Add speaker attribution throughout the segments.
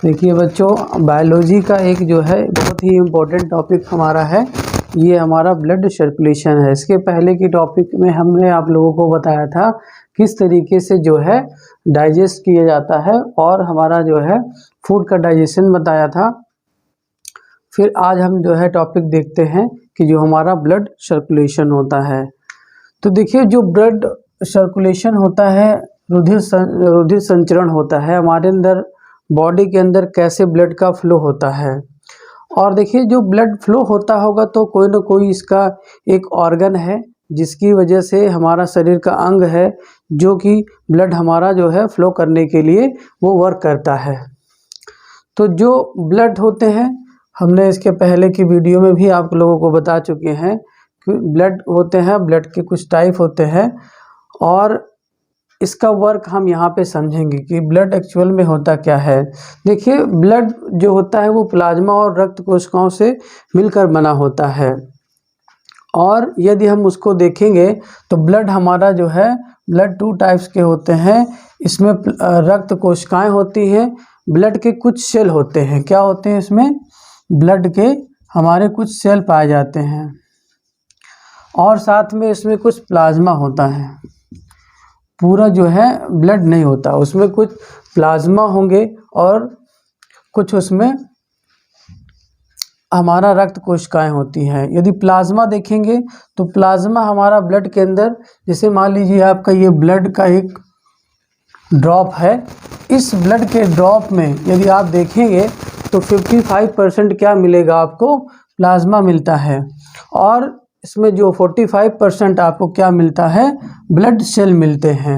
Speaker 1: देखिए बच्चों, बायोलॉजी का एक जो है बहुत ही इम्पोर्टेंट टॉपिक हमारा है, ये हमारा ब्लड सर्कुलेशन है। इसके पहले की टॉपिक में हमने आप लोगों को बताया था किस तरीके से जो है डाइजेस्ट किया जाता है और हमारा जो है फूड का डाइजेशन बताया था। फिर आज हम जो है टॉपिक देखते हैं कि जो हमारा ब्लड सर्कुलेशन होता है। तो देखिए, जो ब्लड सर्कुलेशन होता है, रुधिर संचरण होता है हमारे अंदर, बॉडी के अंदर कैसे ब्लड का फ्लो होता है। और देखिए, जो ब्लड फ्लो होता होगा तो कोई ना कोई इसका एक ऑर्गन है जिसकी वजह से हमारा शरीर का अंग है जो कि ब्लड हमारा जो है फ्लो करने के लिए वो वर्क करता है। तो जो ब्लड होते हैं, हमने इसके पहले की वीडियो में भी आप लोगों को बता चुके हैं कि ब्लड होते हैं, ब्लड के कुछ टाइप होते हैं और इसका वर्क हम यहाँ पे समझेंगे कि ब्लड एक्चुअल में होता क्या है। देखिए, ब्लड जो होता है वो प्लाज्मा और रक्त कोशिकाओं से मिलकर बना होता है और यदि हम उसको देखेंगे तो ब्लड हमारा जो है, ब्लड 2 टाइप्स के होते हैं। इसमें रक्त कोशिकाएं होती हैं, ब्लड के कुछ सेल होते हैं। क्या होते हैं इसमें? ब्लड के हमारे कुछ सेल पाए जाते हैं और साथ में इसमें कुछ प्लाज्मा होता है। पूरा जो है ब्लड नहीं होता, उसमें कुछ प्लाज्मा होंगे और कुछ उसमें हमारा रक्त कोशिकाएं होती हैं। यदि प्लाज्मा देखेंगे तो प्लाज्मा हमारा ब्लड के अंदर, जैसे मान लीजिए आपका ये ब्लड का एक ड्रॉप है, इस ब्लड के ड्रॉप में यदि आप देखेंगे तो 55% क्या मिलेगा आपको? प्लाज्मा मिलता है और इसमें जो 45% आपको क्या मिलता है? ब्लड सेल मिलते हैं।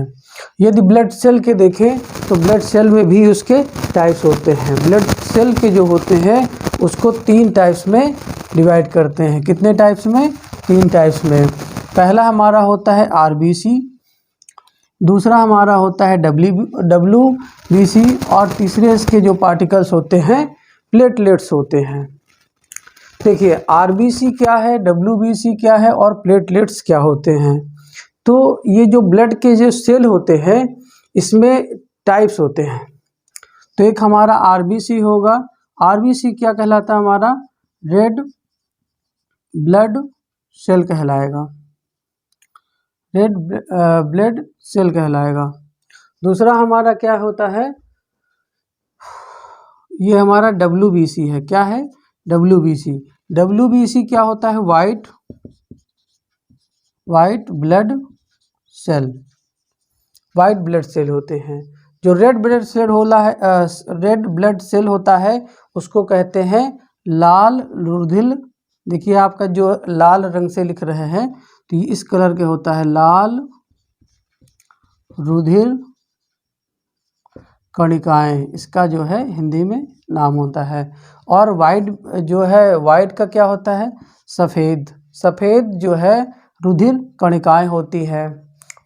Speaker 1: यदि ब्लड सेल के देखें तो ब्लड सेल में भी उसके टाइप्स होते हैं। ब्लड सेल के जो होते हैं उसको 3 टाइप्स में डिवाइड करते हैं। कितने टाइप्स में? 3 टाइप्स में। पहला हमारा होता है आरबीसी, दूसरा हमारा होता है डब्ल्यूबीसी और तीसरे इसके जो पार्टिकल्स होते हैं प्लेटलेट्स होते हैं। देखिए, आरबीसी क्या है, डब्ल्यूबीसी क्या है और प्लेटलेट्स क्या होते हैं। तो ये जो ब्लड के जो सेल होते हैं इसमें टाइप्स होते हैं। तो एक हमारा आरबीसी होगा। आरबीसी क्या कहलाता है? हमारा रेड ब्लड सेल कहलाएगा, रेड ब्लड सेल कहलाएगा। दूसरा हमारा क्या होता है? ये हमारा डब्ल्यूबीसी है। क्या है? डब्ल्यूबीसी क्या होता है? White blood cell, white blood cell होते हैं। जो रेड ब्लड सेल होता है उसको कहते हैं लाल रुधिर। देखिए, आपका जो लाल रंग से लिख रहे हैं तो ये इस कलर के होता है, लाल रुधिर कणिकाएं, इसका जो है हिंदी में नाम होता है। और वाइट जो है, वाइट का क्या होता है? सफ़ेद जो है रुधिर कणिकाएं होती है।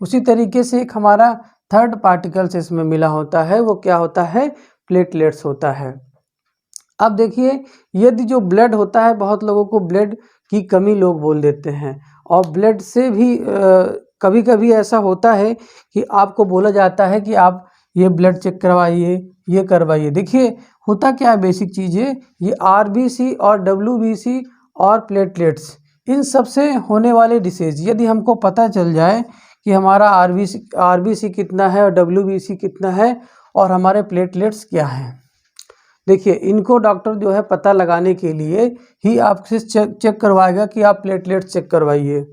Speaker 1: उसी तरीके से एक हमारा थर्ड पार्टिकल्स इसमें मिला होता है, वो क्या होता है? प्लेटलेट्स होता है। अब देखिए, यदि जो ब्लड होता है, बहुत लोगों को ब्लड की कमी लोग बोल देते हैं और ब्लड से भी कभी कभी ऐसा होता है कि आपको बोला जाता है कि आप ये ब्लड चेक करवाइए, ये करवाइए। देखिए, होता क्या है, बेसिक चीज़ें, ये आरबीसी और डब्ल्यूबीसी और प्लेटलेट्स, इन सब से होने वाले डिसीज यदि हमको पता चल जाए कि हमारा आरबीसी कितना है और डब्ल्यूबीसी कितना है और हमारे प्लेटलेट्स क्या हैं। देखिए, इनको डॉक्टर जो है पता लगाने के लिए ही आपसे चेक करवाएगा कि आप प्लेटलेट्स चेक करवाइए।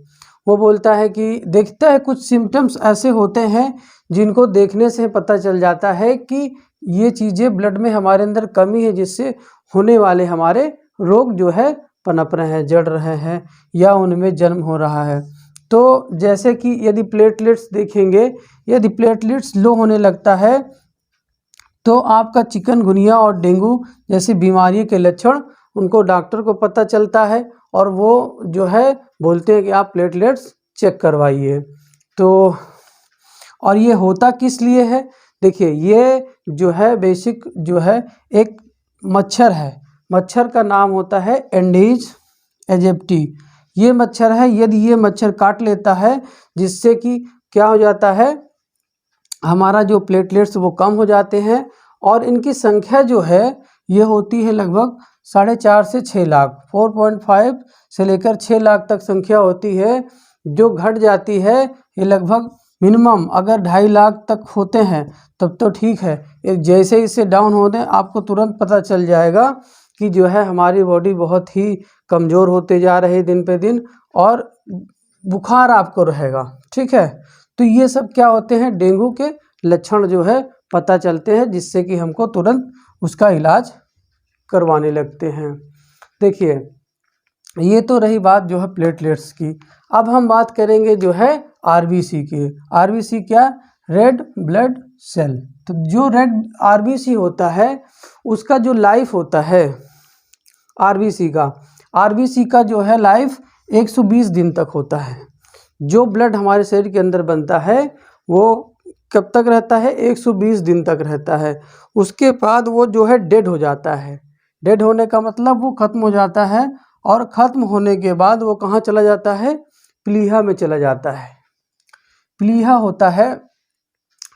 Speaker 1: वो बोलता है कि देखता है, कुछ सिम्टम्स ऐसे होते हैं जिनको देखने से पता चल जाता है कि ये चीज़ें ब्लड में हमारे अंदर कमी है, जिससे होने वाले हमारे रोग जो है पनप रहे हैं, जड़ रहे हैं या उनमें जन्म हो रहा है। तो जैसे कि यदि प्लेटलेट्स देखेंगे, यदि प्लेटलेट्स लो होने लगता है तो आपका चिकनगुनिया और डेंगू जैसी बीमारी के लक्षण उनको डॉक्टर को पता चलता है और वो जो है बोलते हैं कि आप प्लेटलेट्स चेक करवाइए। तो और ये होता किस लिए है? देखिए, ये जो है बेसिक जो है एक मच्छर है, मच्छर का नाम होता है एंडीज एजिप्टी। ये मच्छर है, यदि ये मच्छर काट लेता है जिससे कि क्या हो जाता है, हमारा जो प्लेटलेट्स वो कम हो जाते हैं और इनकी संख्या जो है ये होती है लगभग 4.5 से 6 लाख, 4.5 से लेकर 6 लाख तक संख्या होती है। जो घट जाती है ये लगभग मिनिमम अगर 2.5 लाख तक होते हैं तब तो ठीक है। एक जैसे इससे डाउन होते हैं आपको तुरंत पता चल जाएगा कि जो है हमारी बॉडी बहुत ही कमज़ोर होते जा रही है दिन पे दिन, और बुखार आपको रहेगा। ठीक है, तो ये सब क्या होते हैं, डेंगू के लक्षण जो है पता चलते हैं, जिससे कि हमको तुरंत उसका इलाज करवाने लगते हैं। देखिए ये तो रही बात जो है प्लेटलेट्स की। अब हम बात करेंगे जो है आरबीसी की। आरबीसी क्या, रेड ब्लड सेल। तो जो रेड आरबीसी होता है उसका जो लाइफ होता है आरबीसी का जो है लाइफ 120 दिन तक होता है। जो ब्लड हमारे शरीर के अंदर बनता है वो कब तक रहता है, 120 दिन तक रहता है। उसके बाद वो जो है डेड हो जाता है। डेड होने का मतलब वो ख़त्म हो जाता है, और ख़त्म होने के बाद वो कहाँ चला जाता है, प्लीहा में चला जाता है। प्लीहा होता है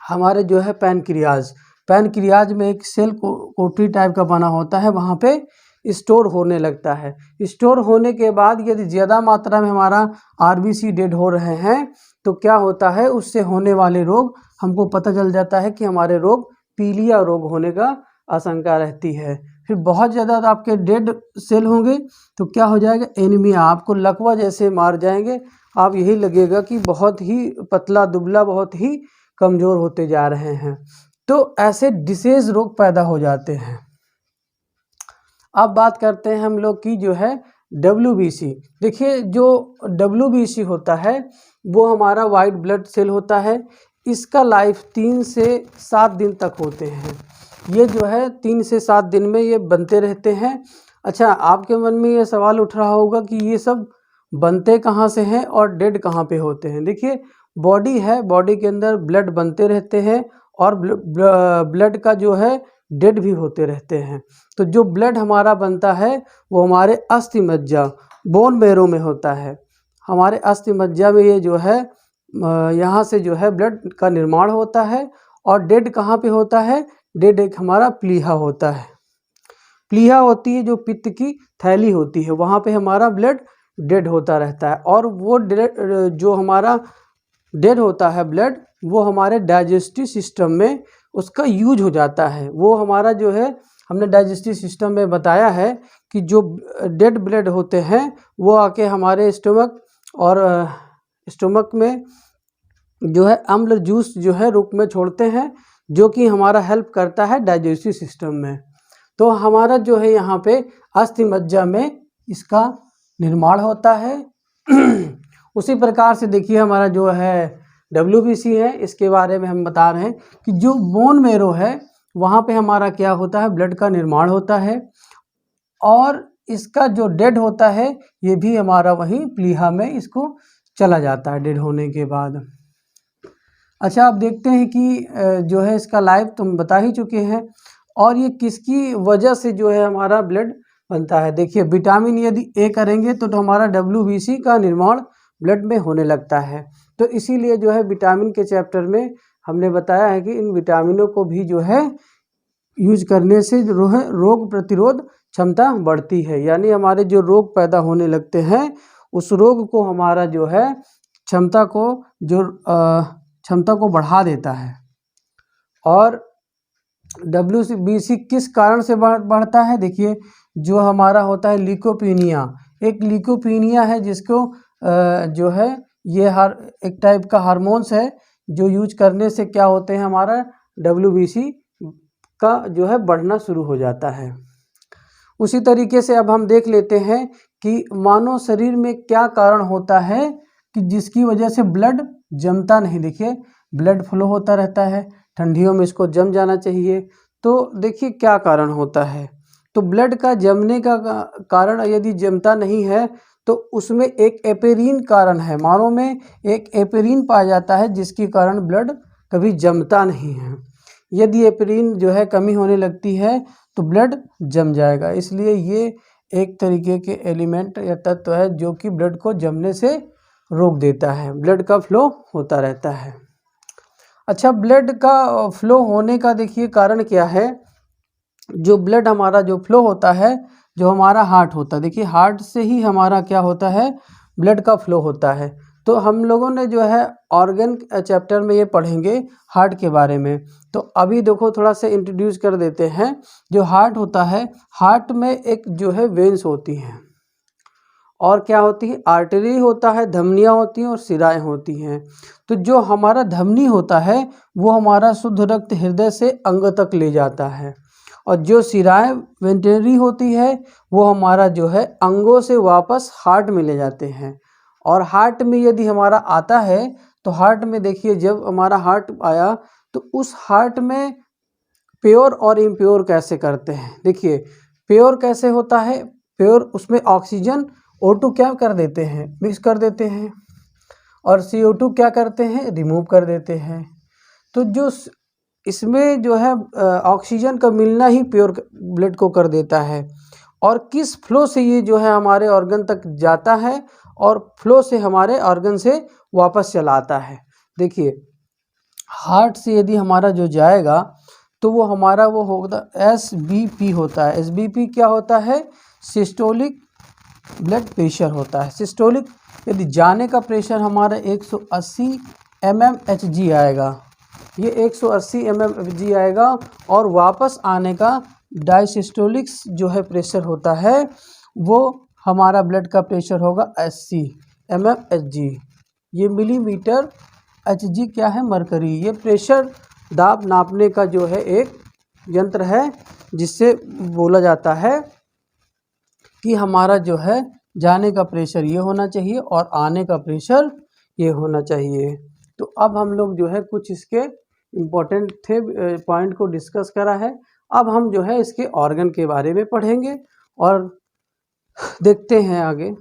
Speaker 1: हमारे जो है पैनक्रियाज में एक सेल कोठरी टाइप का बना होता है, वहाँ पे स्टोर होने लगता है। स्टोर होने के बाद यदि ज़्यादा मात्रा में हमारा आरबीसी डेड हो रहे हैं तो क्या होता है, उससे होने वाले रोग हमको पता चल जाता है कि हमारे रोग पीलिया रोग होने का आशंका रहती है। फिर बहुत ज़्यादा आपके डेड सेल होंगे तो क्या हो जाएगा, एनीमिया, आपको लकवा जैसे मार जाएंगे। आप यही लगेगा कि बहुत ही पतला दुबला, बहुत ही कमज़ोर होते जा रहे हैं। तो ऐसे डिसीज रोग पैदा हो जाते हैं। अब बात करते हैं हम लोग की जो है WBC। देखिए जो WBC होता है वो हमारा वाइट ब्लड सेल होता है। इसका लाइफ 3 से 7 दिन तक होते हैं। ये जो है 3 से 7 दिन में ये बनते रहते हैं। अच्छा, आपके मन में ये सवाल उठ रहा होगा कि ये सब बनते कहाँ से हैं और डेड कहाँ पे होते हैं। देखिए बॉडी है, बॉडी के अंदर ब्लड बनते रहते हैं और ब्लड का जो है डेड भी होते रहते हैं। तो जो ब्लड हमारा बनता है वो हमारे अस्थि मज्जा, बोन मैरो में होता है। हमारे अस्थि मज्जा में ये जो है यहाँ से जो है ब्लड का निर्माण होता है। और डेड कहाँ पे होता है, डेड एक हमारा प्लीहा होता है। प्लीहा होती है जो पित्त की थैली होती है, वहाँ पे हमारा ब्लड डेड होता रहता है। और वो जो हमारा डेड होता है ब्लड, वो हमारे डाइजेस्टिव सिस्टम में उसका यूज हो जाता है। वो हमारा जो है, हमने डाइजेस्टिव सिस्टम में बताया है कि जो डेड ब्लड होते हैं वो आके हमारे स्टोमक में जो है अम्ल जूस जो है रूप में छोड़ते हैं, जो कि हमारा हेल्प करता है डाइजेस्टिव सिस्टम में। तो हमारा जो है यहाँ पे अस्थि मज्जा में इसका निर्माण होता है। उसी प्रकार से देखिए हमारा जो है WBC है, इसके बारे में हम बता रहे हैं कि जो बोन मैरो है वहाँ पे हमारा क्या होता है, ब्लड का निर्माण होता है। और इसका जो डेड होता है ये भी हमारा वहीं प्लीहा में इसको चला जाता है डेड होने के बाद। अच्छा, आप देखते हैं कि जो है इसका लाइफ तुम बता ही चुके हैं। और ये किसकी वजह से जो है हमारा ब्लड बनता है। देखिए विटामिन यदि ए करेंगे तो हमारा WBC का निर्माण ब्लड में होने लगता है। तो इसीलिए जो है विटामिन के चैप्टर में हमने बताया है कि इन विटामिनों को भी जो है यूज करने से जो है रोग प्रतिरोध क्षमता बढ़ती है। यानी हमारे जो रोग पैदा होने लगते हैं उस रोग को हमारा जो है क्षमता को बढ़ा देता है। और WBC किस कारण से बढ़ता है, देखिए जो हमारा होता है ल्यूकोपीनिया। एक ल्यूकोपीनिया है जिसको जो है ये एक टाइप का हार्मोन्स है जो यूज करने से क्या होते हैं, हमारा WBC का जो है बढ़ना शुरू हो जाता है। उसी तरीके से अब हम देख लेते हैं कि मानव शरीर में क्या कारण होता है कि जिसकी वजह से ब्लड जमता नहीं। देखिए ब्लड फ्लो होता रहता है, ठंडियों में इसको जम जाना चाहिए। तो देखिए क्या कारण होता है, तो ब्लड का जमने का कारण यदि जमता नहीं है तो उसमें एक एपेरिन कारण है। मानव में एक एपेरिन पाया जाता है जिसके कारण ब्लड कभी जमता नहीं है। यदि एपेरिन जो है कमी होने लगती है तो ब्लड जम जाएगा। इसलिए ये एक तरीके के एलिमेंट या तत्व है जो कि ब्लड को जमने से रोक देता है, ब्लड का फ्लो होता रहता है। अच्छा, ब्लड का फ्लो होने का देखिए कारण क्या है। जो ब्लड हमारा जो फ्लो होता है, जो हमारा हार्ट होता है, देखिए हार्ट से ही हमारा क्या होता है, ब्लड का फ्लो होता है। तो हम लोगों ने जो है ऑर्गन चैप्टर में ये पढ़ेंगे हार्ट के बारे में। तो अभी देखो थोड़ा सा इंट्रोड्यूस कर देते हैं। जो हार्ट होता है, हार्ट में एक जो है वेन्स होती हैं और क्या होती है, आर्टरी होता है, धमनियाँ होती हैं और शिराएँ होती हैं। तो जो हमारा धमनी होता है वो हमारा शुद्ध रक्त हृदय से अंग तक ले जाता है, और जो शिराएँ वेंट्रिनरी होती है वो हमारा जो है अंगों से वापस हार्ट में ले जाते हैं। और हार्ट में यदि हमारा आता है तो हार्ट में देखिए, जब हमारा हार्ट आया तो उस हार्ट में प्योर और इम्प्योर कैसे करते हैं। देखिए प्योर कैसे होता है, प्योर उसमें ऑक्सीजन O2 क्या कर देते हैं, मिक्स कर देते हैं, और CO2 क्या करते हैं, रिमूव कर देते हैं। तो जो इसमें जो है ऑक्सीजन का मिलना ही प्योर ब्लड को कर देता है। और किस फ्लो से ये जो है हमारे ऑर्गन तक जाता है और फ्लो से हमारे ऑर्गन से वापस चला आता है। देखिए हार्ट से यदि हमारा जो जाएगा तो वो हमारा वो होगा SBP होता है। SBP क्या होता है, सिस्टोलिक ब्लड प्रेशर होता है। सिस्टोलिक यदि जाने का प्रेशर हमारा 180 mmHg आएगा, ये 180 mmHg आएगा, और वापस आने का डायसिस्टोलिक्स जो है प्रेशर होता है वो हमारा ब्लड का प्रेशर होगा 80 mmHg। ये मिलीमीटर Hg क्या है, मरकरी। ये प्रेशर दाब नापने का जो है एक यंत्र है, जिससे बोला जाता है कि हमारा जो है जाने का प्रेशर ये होना चाहिए और आने का प्रेशर ये होना चाहिए। तो अब हम लोग जो है कुछ इसके इम्पोर्टेंट थे पॉइंट को डिस्कस करा है। अब हम जो है इसके ऑर्गन के बारे में पढ़ेंगे और देखते हैं आगे।